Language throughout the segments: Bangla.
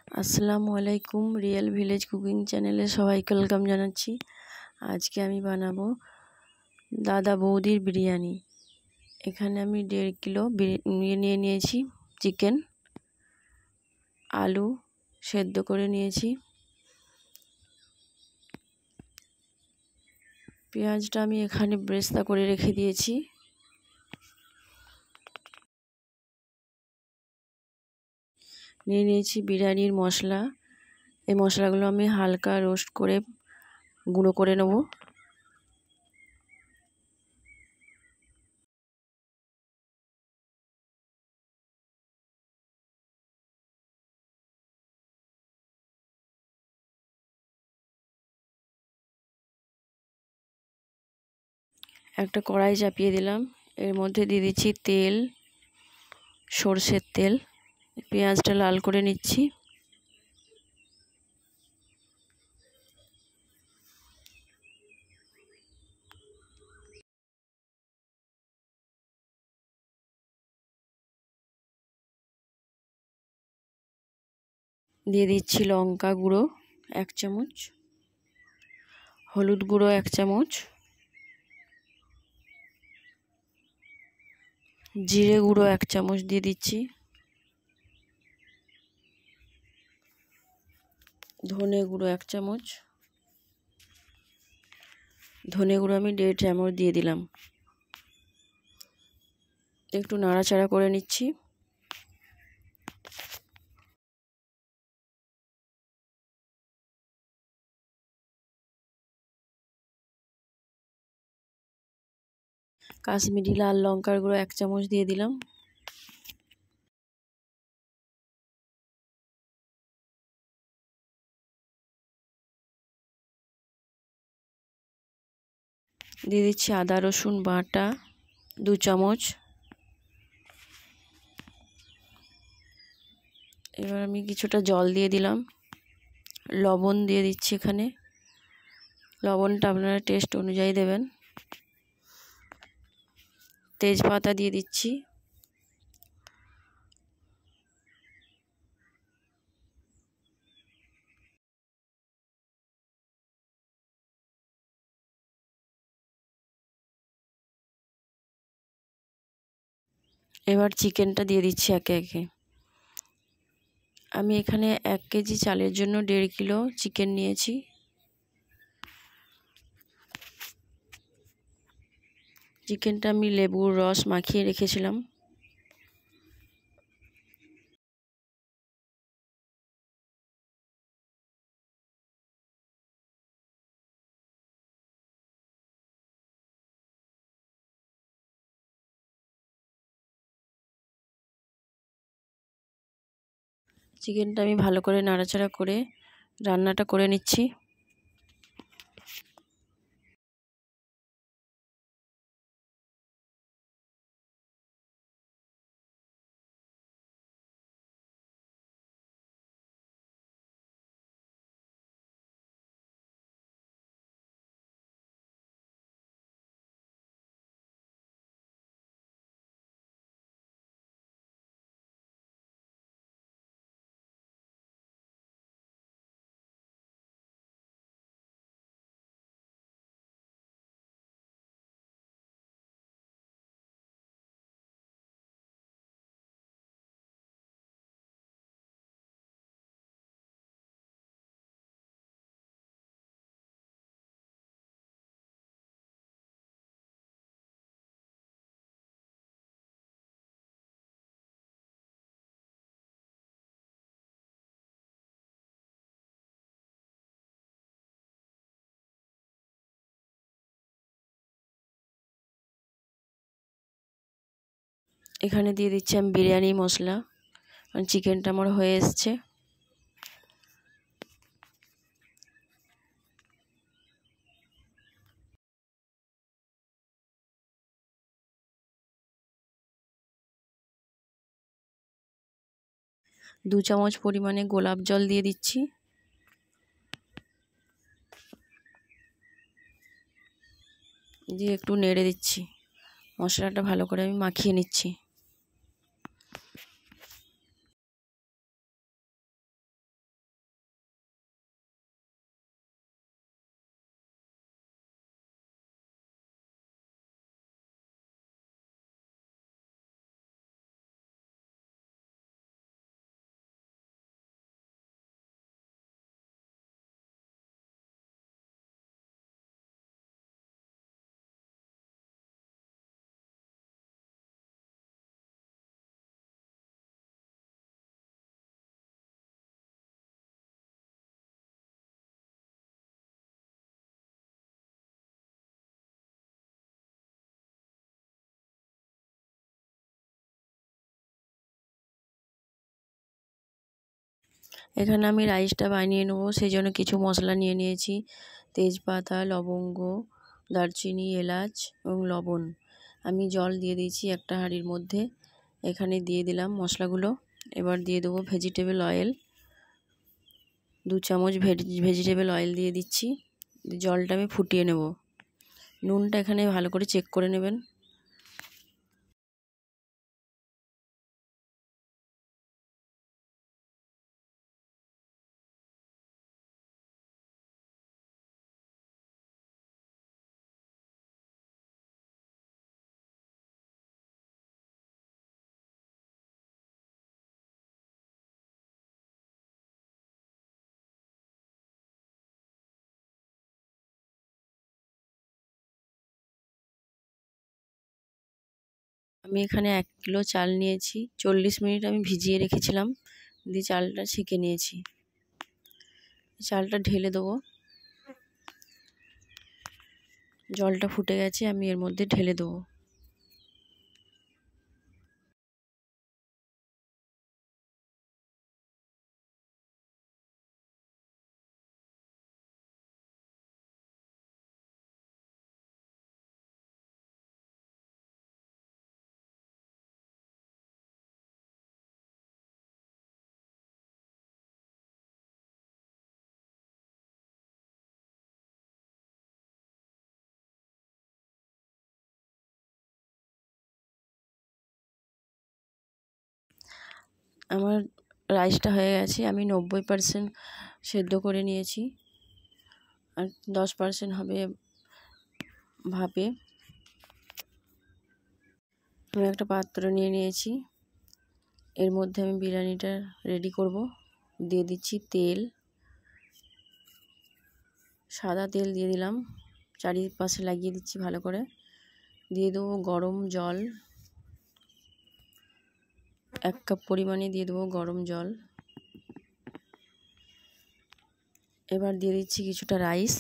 আসসালামু আলাইকুম। রিয়েল ভিলেজ কুকিং চ্যানেলে সবাইকে ওয়েলকাম জানাচ্ছি। আজকে আমি বানাবো দাদা বৌদির বিরিয়ানি। এখানে আমি 1.5 কিলো নিয়ে নিয়েছি চিকেন, আলু সেদ্ধ করে নিয়েছি, পেঁয়াজটা আমি এখানে বেরেস্তা করে রেখে দিয়েছি, নিয়ে নিয়েছি বিরিয়ানির মশলা। এই মশলাগুলো আমি হালকা রোস্ট করে গুঁড়ো করে নেব। একটা কড়াই চাপিয়ে দিলাম, এর মধ্যে দিয়ে দিচ্ছি তেল, সরষের তেল। পেঁয়াজটা লাল করে নিচ্ছি, দিয়ে দিচ্ছি লঙ্কা গুঁড়ো 1 চামচ, হলুদ গুঁড়ো 1 চামচ, জিরে গুঁড়ো 1 চামচ দিয়ে দিচ্ছি, ধনে গুঁড়ো 1 চামচ, ধনে গুঁড়ো আমি 1.5 চামচ দিয়ে দিলাম। একটু নাড়াচাড়া করে নিচ্ছি। কাশ্মীরি লাল লঙ্কার গুঁড়ো 1 চামচ দিয়ে দিলাম। দিয়ে দিচ্ছি আদা রসুন বাটা 2 চামচ। এবার আমি কিছুটা জল দিয়ে দিলাম, লবণ দিয়ে দিচ্ছি এখানে, লবণটা আপনারা টেস্ট অনুযায়ী দেবেন। তেজপাতা দিয়ে দিচ্ছি, এবার চিকেনটা দিয়ে দিচ্ছি একে একে। আমি এখানে 1 কেজি চালের জন্য 1.5 কিলো চিকেন নিয়েছি। চিকেনটা আমি লেবুর রস মাখিয়ে রেখেছিলাম। চিকেনটা আমি ভালো করে নাড়াচাড়া করে রান্নাটা করে নিচ্ছি। এখানে দিয়ে দিচ্ছি আমি বিরিয়ানি মশলা। চিকেনটা আমার হয়ে এসছে। দু চামচ পরিমাণে গোলাপ জল দিয়ে দিচ্ছি। দিয়ে একটু নেড়ে দিচ্ছি, মশলাটা ভালো করে আমি মাখিয়ে নিচ্ছি। এখানে আমি রাইসটা বানিয়ে নেবো, সেই জন্য কিছু মশলা নিয়ে নিয়েছি। তেজপাতা, লবঙ্গ, দারচিনি, এলাচ এবং লবণ। আমি জল দিয়ে দিয়েছি একটা হাঁড়ির মধ্যে। এখানে দিয়ে দিলাম মশলাগুলো। এবার দিয়ে দেবো ভেজিটেবল অয়েল, 2 চামচ ভেজিটেবল অয়েল দিয়ে দিচ্ছি। জলটা আমি ফুটিয়ে নেব। নুনটা এখানে ভালো করে চেক করে নেবেন। আমি এখানে 1 কিলো চাল নিয়েছি। 40 মিনিট আমি ভিজিয়ে রেখেছিলাম, দিয়ে চালটা ছেঁকে নিয়েছি। চালটা ঢেলে দেবো। জলটা ফুটে গেছে, আমি এর মধ্যে ঢেলে দেবো। আমার রাইসটা হয়ে গেছে। আমি 90% সেদ্ধ করে নিয়েছি, আর 10% হবে ভাপে। আমি একটা পাত্র নিয়ে নিয়েছি, এর মধ্যে আমি বিরিয়ানিটা রেডি করব। দিয়ে দিচ্ছি তেল, সাদা তেল দিয়ে দিলাম, চারিপাশে লাগিয়ে দিচ্ছি ভালো করে। দিয়ে দেবো গরম জল, 1 কাপ পরিমাণে দিয়ে দেবো গরম জল। এবার দিয়ে দিচ্ছি কিছুটা রাইস।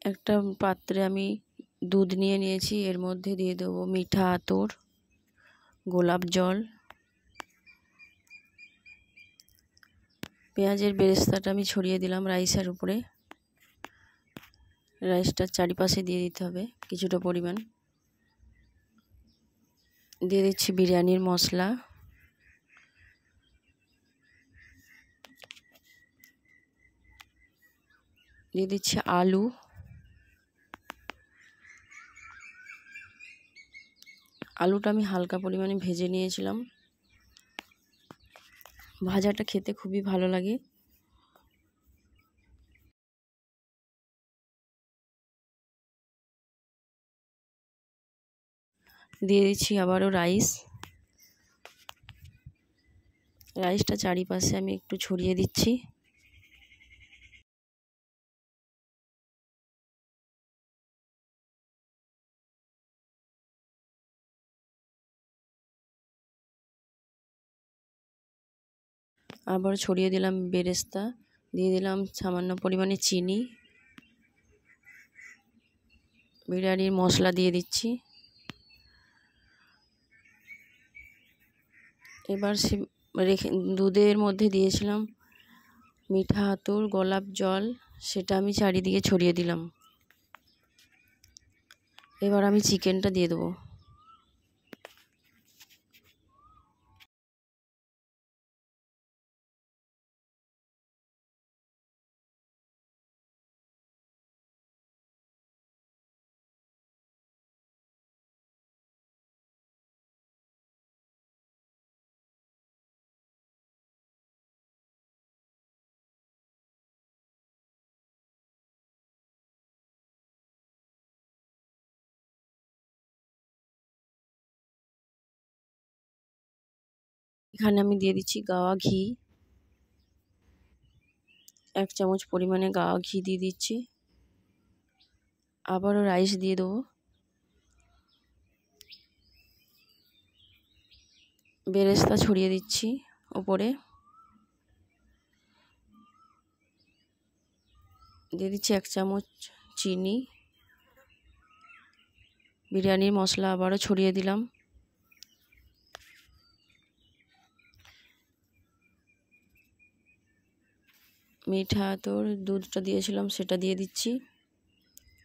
একটা পাত্রে আমি দুধ নিয়ে নিয়েছি, এর মধ্যে দিয়ে দেবো মিঠা আতর, গোলাপ জল, পেঁয়াজের বেরেস্তাটা আমি ছড়িয়ে দিলাম রাইসের উপরে। রাইসটার চারিপাশে দিয়ে দিতে হবে কিছুটা পরিমাণ। দিয়ে দিচ্ছি বিরিয়ানির মশলা, দিয়ে দিচ্ছি আলু, আলুটা আমি হালকা পরিমাণে ভেজে নিয়েছিলাম। ভাজাটা খেতে খুবই ভালো লাগে। দিয়ে দিচ্ছি আবারও রাইস। রাইসটা চারিপাশে আমি একটু ছড়িয়ে দিচ্ছি। আবার ছড়িয়ে দিলাম বেরেস্তা, দিয়ে দিলাম সামান্য পরিমাণে চিনি, বিরিয়ানির মশলা দিয়ে দিচ্ছি। এবার দুধের মধ্যে দিয়েছিলাম মিঠা আতর, গোলাপ জল, সেটা আমি চারিদিকে ছড়িয়ে দিলাম। এবার আমি চিকেনটা দিয়ে দেবো। এখানে আমি দিয়ে দিচ্ছি গাওয়া ঘি, 1 চামচ পরিমাণে গাওয়া ঘি দিয়ে দিচ্ছি। আবারও রাইস দিয়ে দেবো। বেরেস্তা ছড়িয়ে দিচ্ছি ওপরে, দিয়ে দিচ্ছি 1 চামচ চিনি, বিরিয়ানির মশলা আবারও ছড়িয়ে দিলাম, মিঠা আতর দুধটা দিয়েছিলাম সেটা দিয়ে দিচ্ছি,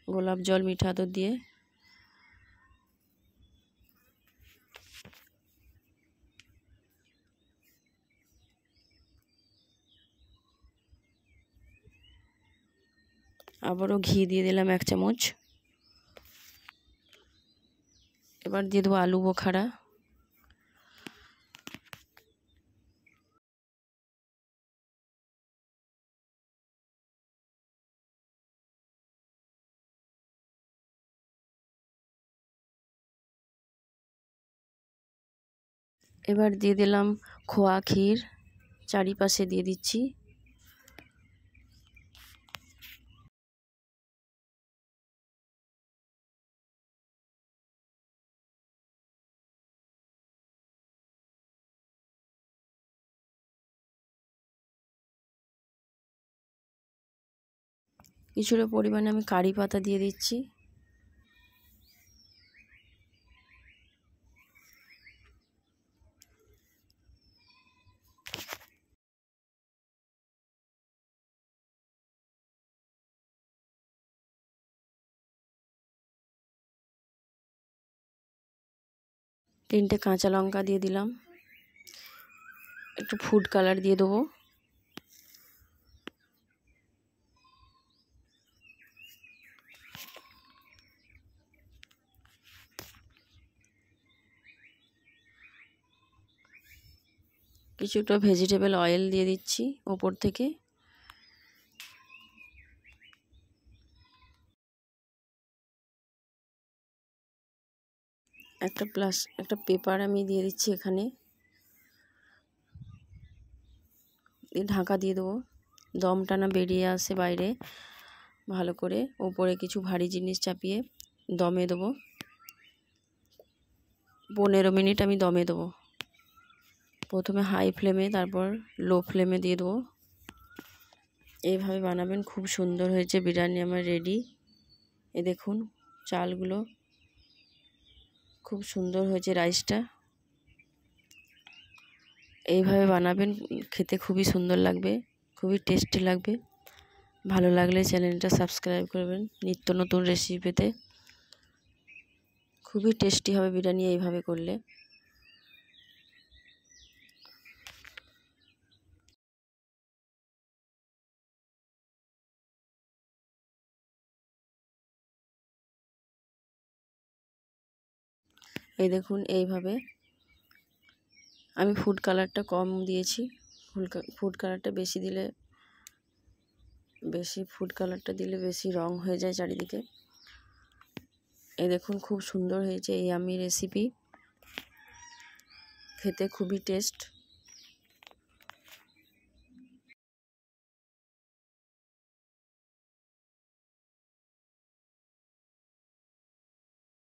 গোলাপ জল মিঠা আতর দিয়ে, আবারও ঘি দিয়ে দিলাম 1 চামচ। এবার দিয়ে দেবো আলু বোখারা, এবার দিয়ে দিলাম খোয়া ক্ষীর, চারিপাশে দিয়ে দিচ্ছি, কিছুটা পরিমাণে আমি কারি পাতা দিয়ে দিচ্ছি, তিনটে কাঁচা লঙ্কা দিয়ে দিলাম, একটু ফুড কালার দিয়ে দেবো, কিছুটা ভেজিটেবল অয়েল দিয়ে দিচ্ছি ওপর থেকে, একটা পেপার আমি দিয়ে দিচ্ছি এখানে, ঢাকা দিয়ে দেবো, দমটা না বেরিয়ে আসে বাইরে ভালো করে, ওপরে কিছু ভারী জিনিস চাপিয়ে দমে দেবো, 15 মিনিট আমি দমে দেবো, প্রথমে হাই ফ্লেমে তারপর লো ফ্লেমে দিয়ে দেবো। এইভাবে বানাবেন, খুব সুন্দর হয়েছে বিরিয়ানি আমার রেডি। এ দেখুন চালগুলো খুব সুন্দর হয়েছে, রাইসটা এইভাবে বানাবেন, খেতে খুবই সুন্দর লাগবে, খুবই টেস্টি লাগবে। ভালো লাগলে চ্যানেলটা সাবস্ক্রাইব করবেন নিত্য নতুন রেসিপি পেতে। খুবই টেস্টি হবে বিরিয়ানি এইভাবে করলে। এই দেখুন এইভাবে, আমি ফুড কালারটা কম দিয়েছি, ফুড কালারটা বেশি দিলে ফুড কালারটা দিলে বেশি রং হয়ে যায় চারিদিকে। এই দেখুন খুব সুন্দর হয়েছে এই ইয়াম্মি রেসিপি, খেতে খুবই টেস্ট।